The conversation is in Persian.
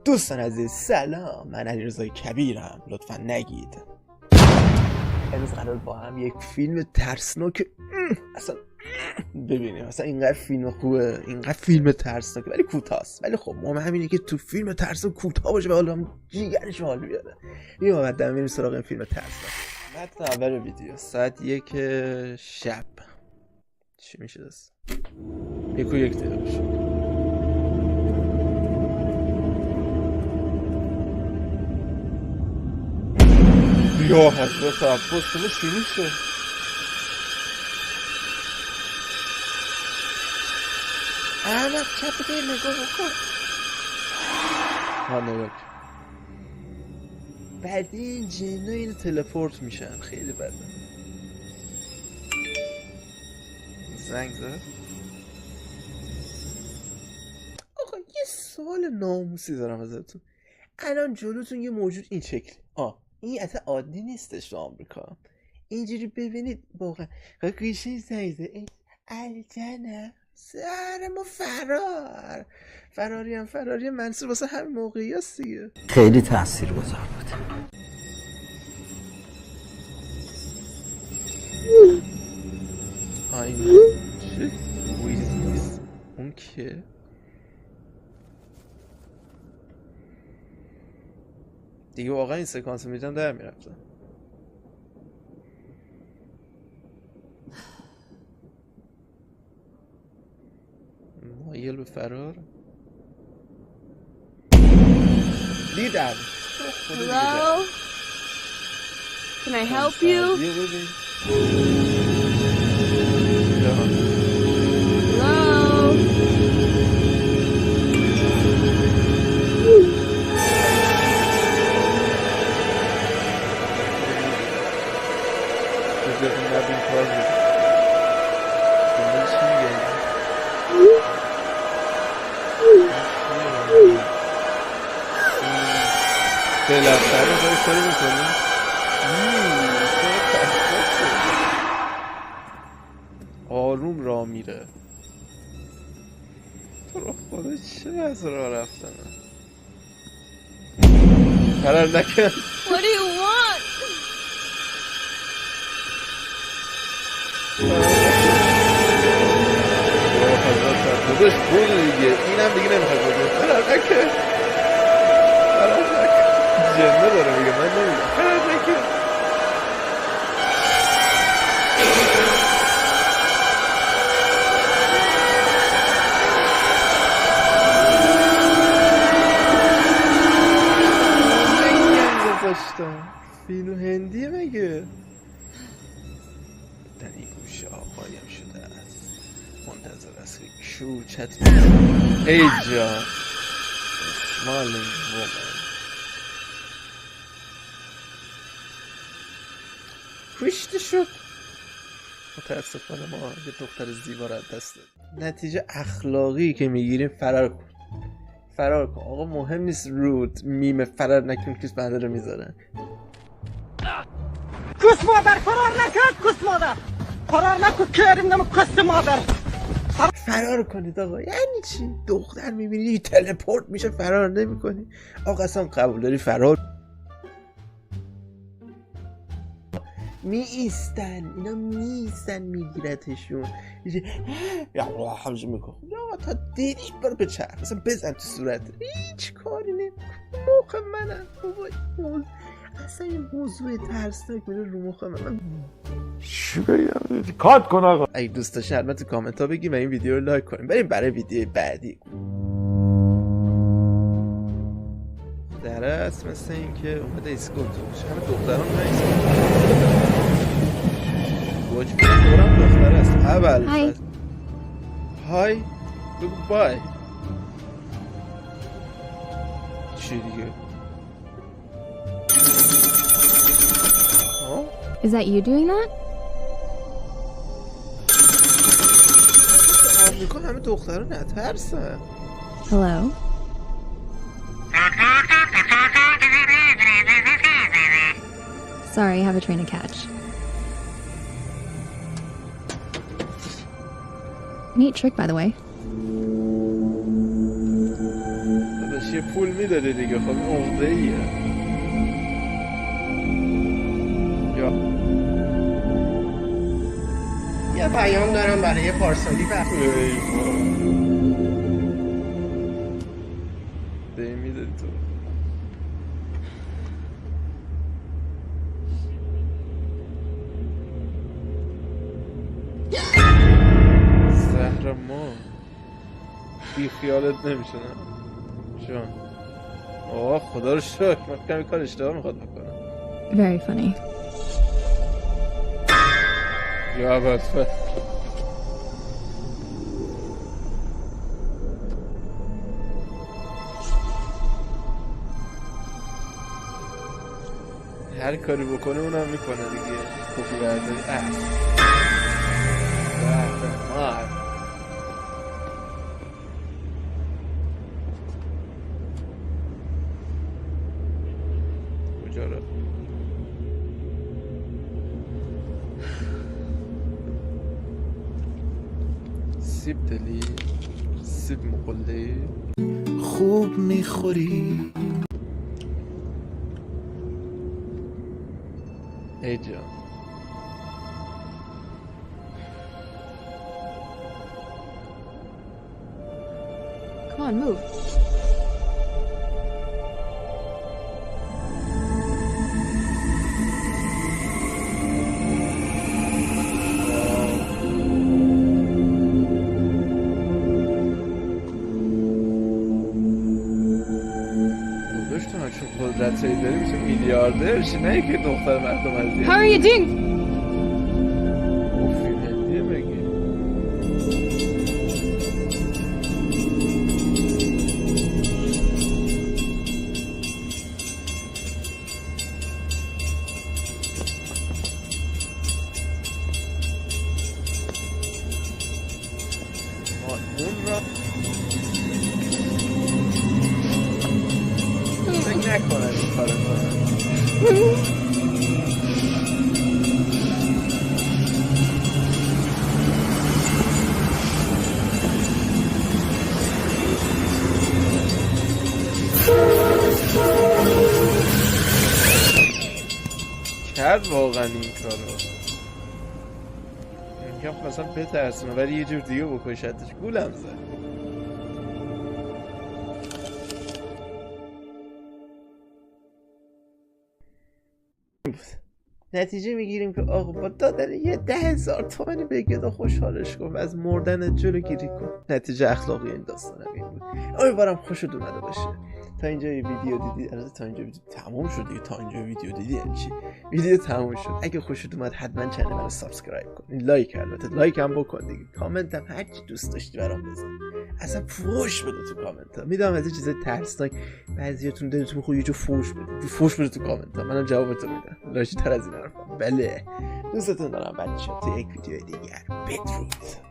دوستان عزیز سلام، من علیرضا کبیرم. لطفا نگید. امروز قرار با هم یک فیلم ترسناک اصلا ببینیم. مثلا اینقدر فیلم خوبه، اینقدر فیلم ترسناک ولی کوتاست. ولی خب ما همینه که تو فیلم ترسناک کوتاه باشه و حالا جیگرش حال بیاره. بیا بعد بریم سراغ این فیلم ترسناک. متن اول ویدیو ساعت 1 شب. چی میشه دست؟ 1 دقیقه باشه. یا حضرت عباس شما شروع شد. احمد چپ دیگه نگاه بکن. ها نگاه کن. بعدی این جنه اینو تلپورت میشن. خیلی بده. زنگ زد. آقا یه سوال ناموسی دارم ازتون. الان جلوتون یه موجود این شکلی. این اصلا عادی نیستش تو آمریکا. اینجوری ببینید واقعا گوشه زنیزه الجنه سر ما فراری منصور واسه همین موقعی هست دیگه. خیلی تأثیر گذار بود. این چه؟ ویزیز اون که دیگه واقعا این سکانس میدم در میرفتم. مایل به فرار دیدم. Hello? Can I help you? Hello? آروم را میره. تو رو خدا چه از راه رفتن فرار نکن. What do you want? خودش بود دیگه. اینم دیگه نمیخواد بده. فرار نکن. جنه داره میگه من نمیگم فرار نکن. فیلم هندیه مگه؟ در این گوشه آقایم شده است. منتظر است که کیو چت ای جان مالین وومن کشته شد. متاسفانه ما یه دختر زیبا را دست داد. نتیجه اخلاقی که میگیریم فرار کن. آقا مهم نیست رود میم فرار نکن کس بنده رو میذارن. کس مادر فرار نکن. کس مادر فرار نکن. کریم نمو کس مادر فرار کنید آقا. یعنی چی؟ دختر میبینی تلپورت میشه فرار نمیکنی؟ آقا اصلا قبول داری فرار اینا میستن میگیرتشون. یا الله حمزه میکن. یا تا دیدیش برو به چرخ اصلا بزن تو صورت. هیچ کاری نمیکن. مخ منم بابا. اصلا این موضوع ترسناک میره رو مخ من. چی بگم؟ کات کن آقا. اگه دوست داشتین حتما تو کامنت ها بگیم و این ویدیو رو لایک کنیم. بریم برای ویدیو بعدی. درست مثل این که اومده ایسکوت توش همه دختران اومده ایسکوت گوچ دورم دختر است. اول های بگو بای. چی دیگه؟ Is that you doing that? آمریکا همه دختران نترسن. Hello? Sorry, I have a train to catch. Neat trick, by the way. داداش یه پول میداده دیگه. خب این عقده ایه. یه پیام دارم برای پارسالی ده میدادی تو. زهر ما بی خیالت نمیشه نه شون. آه خدا رو شکر. من کمی کار اشتباه میخواد بکنم. Very funny. یا بس هر کاری بکنه اونم میکنه دیگه. کپی برداری مار. کجا رو سیب دلی سیب مقله خوب میخوری ای جان. Come on, move. چون قدرت هایی داری میشه میلیاردر شی نه که دختر مردم از How are you doing? فیلم هندیه بگی. اون را فکر نکنم این کار کنم. کرد واقعا این کارو. میگم مثلا بترسونه ولی یه جور دیگه بکشتش. گولم زد. نتیجه میگیریم که آقا با دادن یه 10,000 تومانی بگید و خوشحالش کن و از مردن جلوگیری کن. نتیجه اخلاقی این داستانم این بود. امیدوارم خوشت اومده باشه. تا اینجا ویدیو دیدی. البته تا اینجا ویدیو تموم شد دیگه. تا اینجا ویدیو دیدی یعنی چی؟ ویدیو تموم شد. اگه خوشت اومد حتما کانال منو سابسکرایب کن. لایک البته لایک هم بکن دیگه. کامنت هم هر چی دوست داشتی برام بزن. اصلا فوش بده تو کامنت ها. میدونم از این چیزای ترسناک بعضیاتون دلتون میخواد یه جو فوش بده. فوش بده تو کامنت ها. منم جوابتو میدم. لاشی تر از این حرفا. بله دوستتون دارم بچه‌ها. تا یک ویدیو دیگر بدرود.